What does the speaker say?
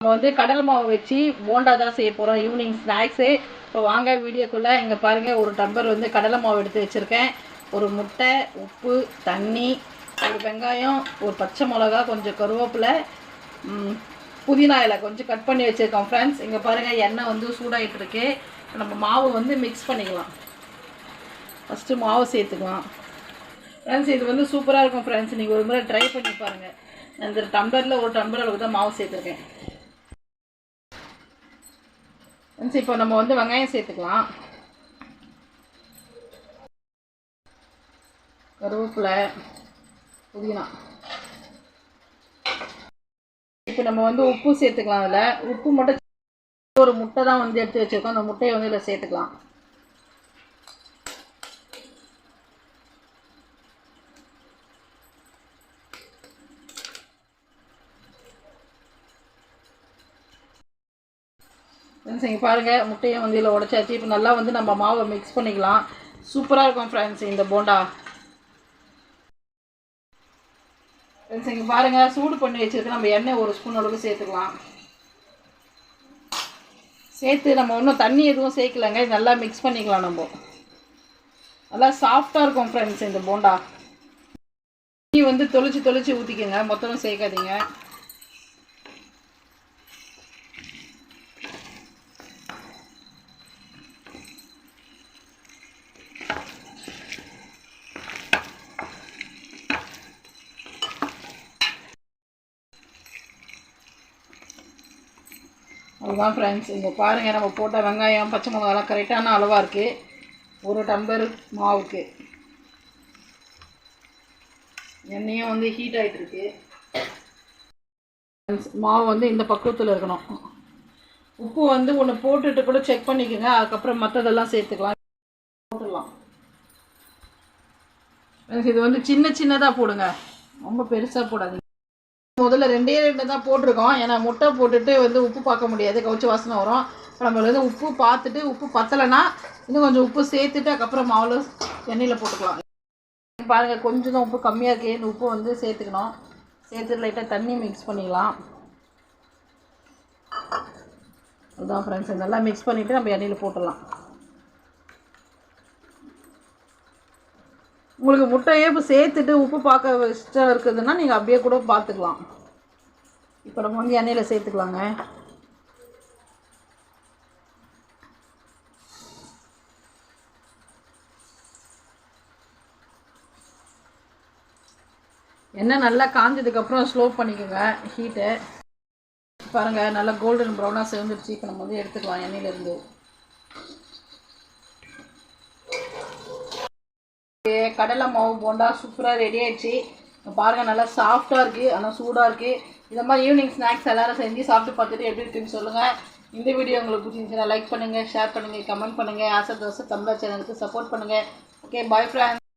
நம்ம வந்து கடலை மாவு வச்சு போண்டா தான் செய்ய போகிறோம், ஈவினிங் ஸ்நாக்ஸு. இப்போ வாங்க வீடியோக்குள்ளே. இங்கே பாருங்கள், ஒரு டம்ளர் வந்து கடலை மாவு எடுத்து வச்சுருக்கேன். ஒரு முட்டை, உப்பு, தண்ணி, ஒரு வெங்காயம், ஒரு பச்சை மிளகா, கொஞ்சம் கருவேப்பிலை, புதினா இலை கொஞ்சம் கட் பண்ணி வச்சுருக்கோம் ஃப்ரெண்ட்ஸ். இங்கே பாருங்கள், எண்ணெய் வந்து சூடாகிட்டு இருக்கு. நம்ம மாவு வந்து மிக்ஸ் பண்ணிக்கலாம். ஃபஸ்ட்டு மாவு சேர்த்துக்கலாம் ஃப்ரெண்ட்ஸ். இது வந்து சூப்பராக இருக்கும் ஃப்ரெண்ட்ஸ், நீங்கள் ஒரு முறை ட்ரை பண்ணி பாருங்கள். இந்த டம்ளரில் ஒரு டம்ளர் அளவுக்கு தான் மாவு சேர்த்துருக்கேன் ஃப்ரெண்ட்ஸ். இப்போ நம்ம வந்து வெங்காயம் சேர்த்துக்கலாம், கருவேப்பிலை, புதினா. இப்போ நம்ம வந்து உப்பு சேர்த்துக்கலாம். அதில் உப்பு மட்டும் ஒரு முட்டை தான் வந்து எடுத்து வச்சுருக்கோம், அந்த முட்டையை வந்து இதில் சேர்த்துக்கலாம். ஃப்ரெண்ட்ஸ் இங்கே பாருங்கள், முட்டையை வந்து இதில் உடச்சாச்சு. இப்போ நல்லா வந்து நம்ம மாவை மிக்ஸ் பண்ணிக்கலாம். சூப்பராக இருக்கும் ஃப்ரெண்ட்ஸ் இந்த போண்டா. ஃப்ரெண்ட்ஸ் இங்கே பாருங்கள், சூடு பண்ணி வச்சுருக்கு. நம்ம எண்ணெய் ஒரு ஸ்பூன் அளவுக்கு சேர்த்துக்கலாம். சேர்த்து நம்ம இன்னும் தண்ணி எதுவும் சேர்க்கலைங்க, நல்லா மிக்ஸ் பண்ணிக்கலாம். நம்ம நல்லா சாஃப்டாக இருக்கும் ஃப்ரெண்ட்ஸ் இந்த போண்டா. தண்ணி வந்து தொளிச்சு ஊற்றிக்கோங்க, மொத்தமும் சேர்க்காதீங்க. அதுதான் ஃப்ரெண்ட்ஸ். இங்கே பாருங்கள், நம்ம போட்ட வெங்காயம், பச்சை மிளகாலாம் கரெக்டான அளவாக இருக்குது. ஒரு டம்ளர் மாவுக்கு. எண்ணெயும் வந்து ஹீட் ஆகிட்டுருக்கு. மாவு வந்து இந்த பக்குவத்தில் இருக்கணும். உப்பு வந்து ஒன்று போட்டுட்டு கூட செக் பண்ணிக்கோங்க, அதுக்கப்புறம் மற்றதெல்லாம் சேர்த்துக்கலாம். போட்டுடலாம் ஃப்ரெண்ட்ஸ். இது வந்து சின்னதாக போடுங்க, ரொம்ப பெருசாக போடாதீங்க. முதல்ல 2 தான் போட்டிருக்கோம், ஏன்னா முட்டை போட்டுட்டு வந்து உப்பு பார்க்க முடியாது, கவுச்சி வாசனை வரும். இப்போ நம்ம வந்து உப்பு பார்த்துட்டு, உப்பு பத்தலைன்னா இன்னும் கொஞ்சம் உப்பு சேர்த்துட்டு அதுக்கப்புறம் மாவில் எண்ணெயில் போட்டுக்கலாம். பாருங்கள், கொஞ்சம் தான் உப்பு கம்மியாக இருக்குது. இந்த உப்பு வந்து சேர்த்துக்கணும். சேர்த்துட்டு லைட்டாக தண்ணி மிக்ஸ் பண்ணிக்கலாம். அதுதான் ஃப்ரெண்ட்ஸ், நல்லா மிக்ஸ் பண்ணிவிட்டு நம்ம எண்ணெயில் போட்டுடலாம். உங்களுக்கு முட்டையே இப்போ சேர்த்துட்டு உப்பு பார்க்க இஷ்டம் இருக்குதுன்னா நீங்கள் அப்படியே கூட பார்த்துக்கலாம். இப்போ நம்ம வந்து எண்ணெயில் சேர்த்துக்கலாங்க. எண்ணெய் நல்லா காஞ்சதுக்கப்புறம் ஸ்லோ பண்ணிக்கோங்க ஹீட்டை. பாருங்கள், நல்லா கோல்டன் ப்ரௌனாக சேர்ந்துருச்சு. இப்போ நம்ம வந்து எடுத்துக்கலாம் எண்ணெயிலேருந்து. கடலை மாவு போண்டா சூப்பராக ரெடி ஆகிடுச்சு. பாருங்கள், நல்லா சாஃப்டாக இருக்குது, ஆனால் சூடாக இருக்குது. இந்த மாதிரி ஈவினிங் ஸ்நாக்ஸ் எல்லோரும் செஞ்சு சாப்பிட்டு பார்த்துட்டு எப்படி இருக்குன்னு சொல்லுங்கள். இந்த வீடியோ உங்களுக்கு பிடிச்சிருந்துச்சுன்னா லைக் பண்ணுங்கள், ஷேர் பண்ணுங்கள், கமெண்ட் பண்ணுங்கள். ஆசை தோசை தமிழா சேனலுக்கு சப்போர்ட் பண்ணுங்கள். Okay, bye friends.